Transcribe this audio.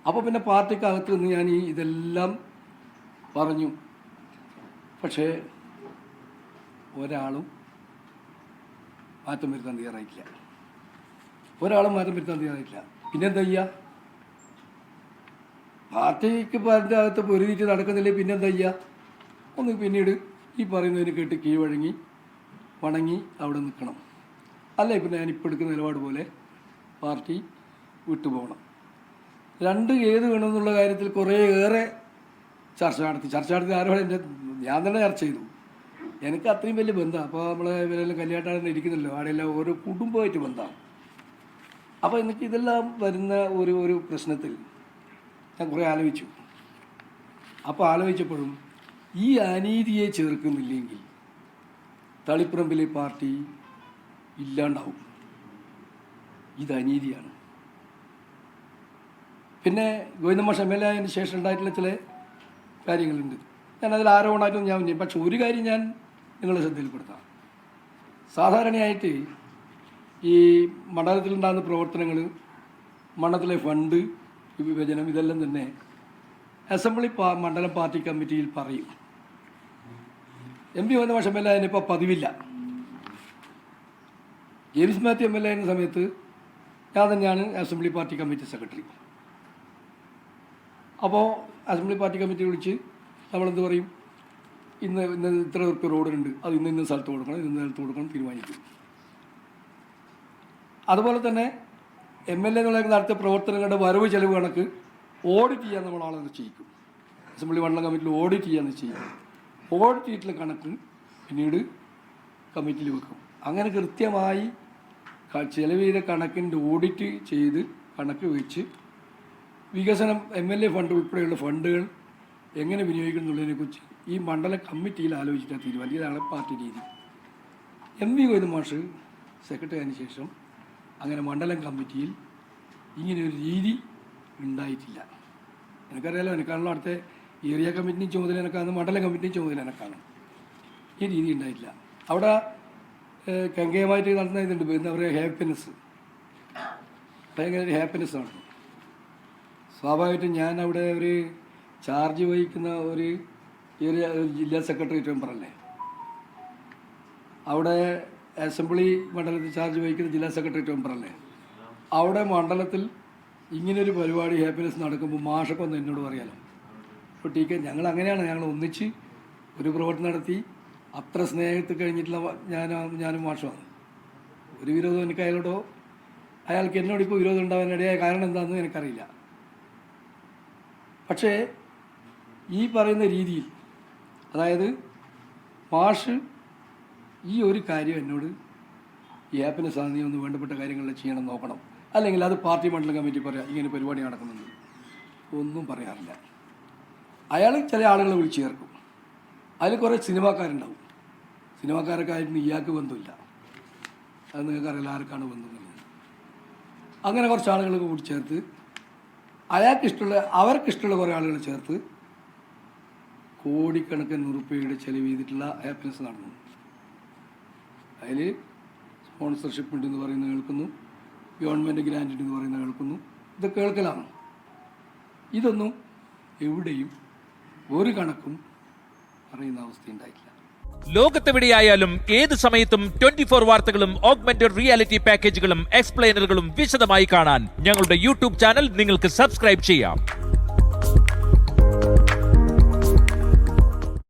അപ്പോൾ പിന്നെ പാർട്ടിക്കകത്ത് നിന്ന് ഞാൻ ഇതെല്ലാം പറഞ്ഞു. പക്ഷേ ഒരാളും മാറ്റം വരുത്താൻ തയ്യാറായിട്ടില്ല. പിന്നെന്താ ചെയ്യുക? പാർട്ടിക്ക് പാർട്ടിൻ്റെ അകത്ത് പൊരുതിയിട്ട് നടക്കുന്നില്ലേ, പിന്നെന്താ ചെയ്യുക? ഒന്ന് പിന്നീട് ഈ പറയുന്നതിന് കേട്ട് വണങ്ങി അവിടെ നിൽക്കണം. അല്ല പിന്നെ ഞാനിപ്പോൾ എടുക്കുന്ന നിലപാട് പോലെ പാർട്ടി വിട്ടുപോകണം. ഏത് വേണമെന്നുള്ള കാര്യത്തിൽ കുറേയേറെ ചർച്ച നടത്തി ആരോടെ ഞാൻ തന്നെ ചർച്ച ചെയ്തു. എനിക്ക് അത്രയും വലിയ ബന്ധമാണ്. അപ്പോൾ നമ്മളെ ഇവരെല്ലാം കല്യാണം ഇരിക്കുന്നല്ലോ, അവിടെയെല്ലാം ഓരോ കുടുംബമായിട്ട് ബന്ധമാണ്. അപ്പോൾ എനിക്ക് ഇതെല്ലാം വരുന്ന ഒരു പ്രശ്നത്തിൽ ഞാൻ കുറേ ആലോചിച്ചു. അപ്പോൾ ആലോചിച്ചപ്പോഴും ഈ അനീതിയെ ചേർക്കുന്നില്ലെങ്കിൽ തളിപ്പറമ്പിലെ പാർട്ടി ഇല്ലാണ്ടാവും. ഇത് അനീതിയാണ്. പിന്നെ ഗോവിന്ദമാഷ് MLA ആയതിന് ശേഷം ഉണ്ടായിട്ടുള്ള ചില കാര്യങ്ങളുണ്ട്. ഞാനതിൽ ആരോപണമായിട്ടൊന്നും ഞാൻ ചെയ്യും. പക്ഷെ ഒരു കാര്യം ഞാൻ നിങ്ങളുടെ ശ്രദ്ധയിൽപ്പെടുത്താം. സാധാരണയായിട്ട് ഈ മണ്ഡലത്തിലുണ്ടാകുന്ന പ്രവർത്തനങ്ങൾ, മണ്ഡലത്തിലെ ഫണ്ട് വിഭജനം, ഇതെല്ലാം തന്നെ അസംബ്ലി മണ്ഡലം പാർട്ടി കമ്മിറ്റിയിൽ പറയും. MP ഗോവിന്ദമാഷ് MLA ആയതിനിപ്പോൾ പതിവില്ല. ജെയിംസ് മാത്യു MLA ആയിരുന്ന സമയത്ത് ഞാൻ തന്നെയാണ് അസംബ്ലി പാർട്ടി കമ്മിറ്റി സെക്രട്ടറി. അപ്പോൾ അസംബ്ലി പാർട്ടി കമ്മിറ്റി വിളിച്ച് നമ്മളെന്ത് പറയും, ഇന്ന് ഇത്ര പേർക്ക് റോഡുണ്ട്, അത് ഇന്ന സ്ഥലത്ത് കൊടുക്കണം തീരുമാനിക്കും. അതുപോലെ തന്നെ MLA എന്നുള്ള നടത്തിയ പ്രവർത്തനങ്ങളുടെ വരവ് ചെലവ് കണക്ക് ഓഡിറ്റ് ചെയ്യാൻ നമ്മൾ ആളെ നിശ്ചയിക്കും. അസംബ്ലി മണ്ഡലം കമ്മിറ്റിയിൽ ഓഡിറ്റ് ചെയ്യാൻ നിശ്ചയിക്കും. ഓഡിറ്റ് ചെയ്തിട്ടുള്ള കണക്ക് പിന്നീട് കമ്മിറ്റിയിൽ വെക്കും. അങ്ങനെ കൃത്യമായി ചെലവ് ചെയ്ത കണക്കിൻ്റെ ഓഡിറ്റ് ചെയ്ത് കണക്ക് വെച്ച് വികസനം MLA ഫണ്ട് ഉൾപ്പെടെയുള്ള ഫണ്ടുകൾ എങ്ങനെ വിനിയോഗിക്കുന്നുള്ളതിനെക്കുറിച്ച് ഈ മണ്ഡല കമ്മിറ്റിയിൽ ആലോചിച്ചിട്ടാണ് തീരുമാനിക്കുക. ഇതാണ് പാർട്ടി രീതി. MV ഗോവിന്ദമാഷ് സെക്രട്ടറി ആയതിനു ശേഷം അങ്ങനെ മണ്ഡലം കമ്മിറ്റിയിൽ ഇങ്ങനെയൊരു രീതി ഉണ്ടായിട്ടില്ല. എനിക്കറിയാലോ, എനിക്കാണല്ലോ അടുത്ത ഏരിയ കമ്മിറ്റിയും ചുമതല എനക്കാണ്, മണ്ഡലം കമ്മിറ്റിയും ചുമതല എനക്കാണ്. ഈ രീതി ഉണ്ടായിട്ടില്ല. അവിടെ കങ്കയമായിട്ട് നടന്ന ഇതുണ്ട്, എന്താ പറയുക, ഭയങ്കര ഹാപ്പിനെസ്സാണ്. സ്വാഭാവികമായിട്ടും ഞാൻ അവിടെ ഒരു ചാർജ് വഹിക്കുന്ന ഒരു ഏരിയ ജില്ലാ സെക്രട്ടേറിയറ്റ് മെമ്പറല്ലേ, അവിടെ അസംബ്ലി മണ്ഡലത്തിൽ ചാർജ് വഹിക്കുന്ന ജില്ലാ സെക്രട്ടേറിയറ്റ് മെമ്പറല്ലേ, അവിടെ മണ്ഡലത്തിൽ ഇങ്ങനൊരു പരിപാടി ഹാപ്പിനെസ് നടക്കുമ്പോൾ മാഷൊക്കെ ഒന്ന് എന്നോട് പറയാലോ, ഇപ്പോൾ TK ഞങ്ങൾ അങ്ങനെയാണ്, ഞങ്ങൾ ഒന്നിച്ച് ഒരു പ്രവർത്തനം നടത്തി അത്ര സ്നേഹത്തിൽ കഴിഞ്ഞിട്ടുള്ള ഞാനും മാഷമാണ്. ഒരു വിരോധം എനിക്ക് അയാൾക്ക് എന്നോടിപ്പോൾ വിരോധം ഉണ്ടാകാനിടയായ കാരണം എന്താണെന്ന് എനിക്കറിയില്ല. പക്ഷേ ഈ പറയുന്ന രീതിയിൽ, അതായത് മാഷ് ഈ ഒരു കാര്യം എന്നോട് ഈ ഹാപ്പിനെസ് ആണ്, നീ ഒന്ന് വേണ്ടപ്പെട്ട കാര്യങ്ങളിൽ ചെയ്യണം, നോക്കണം, അല്ലെങ്കിൽ അത് പാർട്ടി മണ്ഡലം കമ്മിറ്റി പറയാം ഇങ്ങനെ പരിപാടി നടക്കുന്നുണ്ട്, ഒന്നും പറയാറില്ല. അയാൾ ചില ആളുകളെ വിളിച്ചു ചേർക്കും. അതിൽ കുറേ സിനിമാക്കാരുണ്ടാവും. സിനിമാക്കാരൊക്കെ ആയിരുന്നു ഇയാൾക്ക് ബന്ധമില്ല, അത് നിങ്ങൾക്കറിയില്ല ആർക്കാണ് ബന്ധമെന്നുള്ളത്. അങ്ങനെ കുറച്ച് ആളുകളൊക്കെ കൂടി ചേർത്ത് അവർക്കിഷ്ടമുള്ള കുറേ ആളുകൾ ചേർത്ത് കോടിക്കണക്കിന് ഉറുപ്പികയുടെ ചെലവ് ചെയ്തിട്ടുള്ള ഹാപ്പിനെസ് നടന്നു. അതിൽ സ്പോൺസർഷിപ്പ് ഉണ്ടെന്ന് പറയുന്നത് കേൾക്കുന്നു, ഗവൺമെൻറ് ഗ്രാൻഡ് ഉണ്ടെന്ന് പറയുന്നത് കേൾക്കുന്നു. ഇതൊക്കെ കേൾക്കലാണ്. ഇതൊന്നും എവിടെയും ഒരു കണക്കും പറയുന്ന അവസ്ഥ ഉണ്ടായിട്ടില്ല. ലോകത്തെവിടെയായാലും ഏത് സമയത്തും 24 വാർത്തകളും ഓഗ്മെന്റഡ് റിയാലിറ്റി പാക്കേജുകളും എക്സ്പ്ലെയിനറുകളും വിശദമായി കാണാൻ ഞങ്ങളുടെ YouTube ചാനൽ നിങ്ങൾക്ക് സബ്സ്ക്രൈബ് ചെയ്യാം.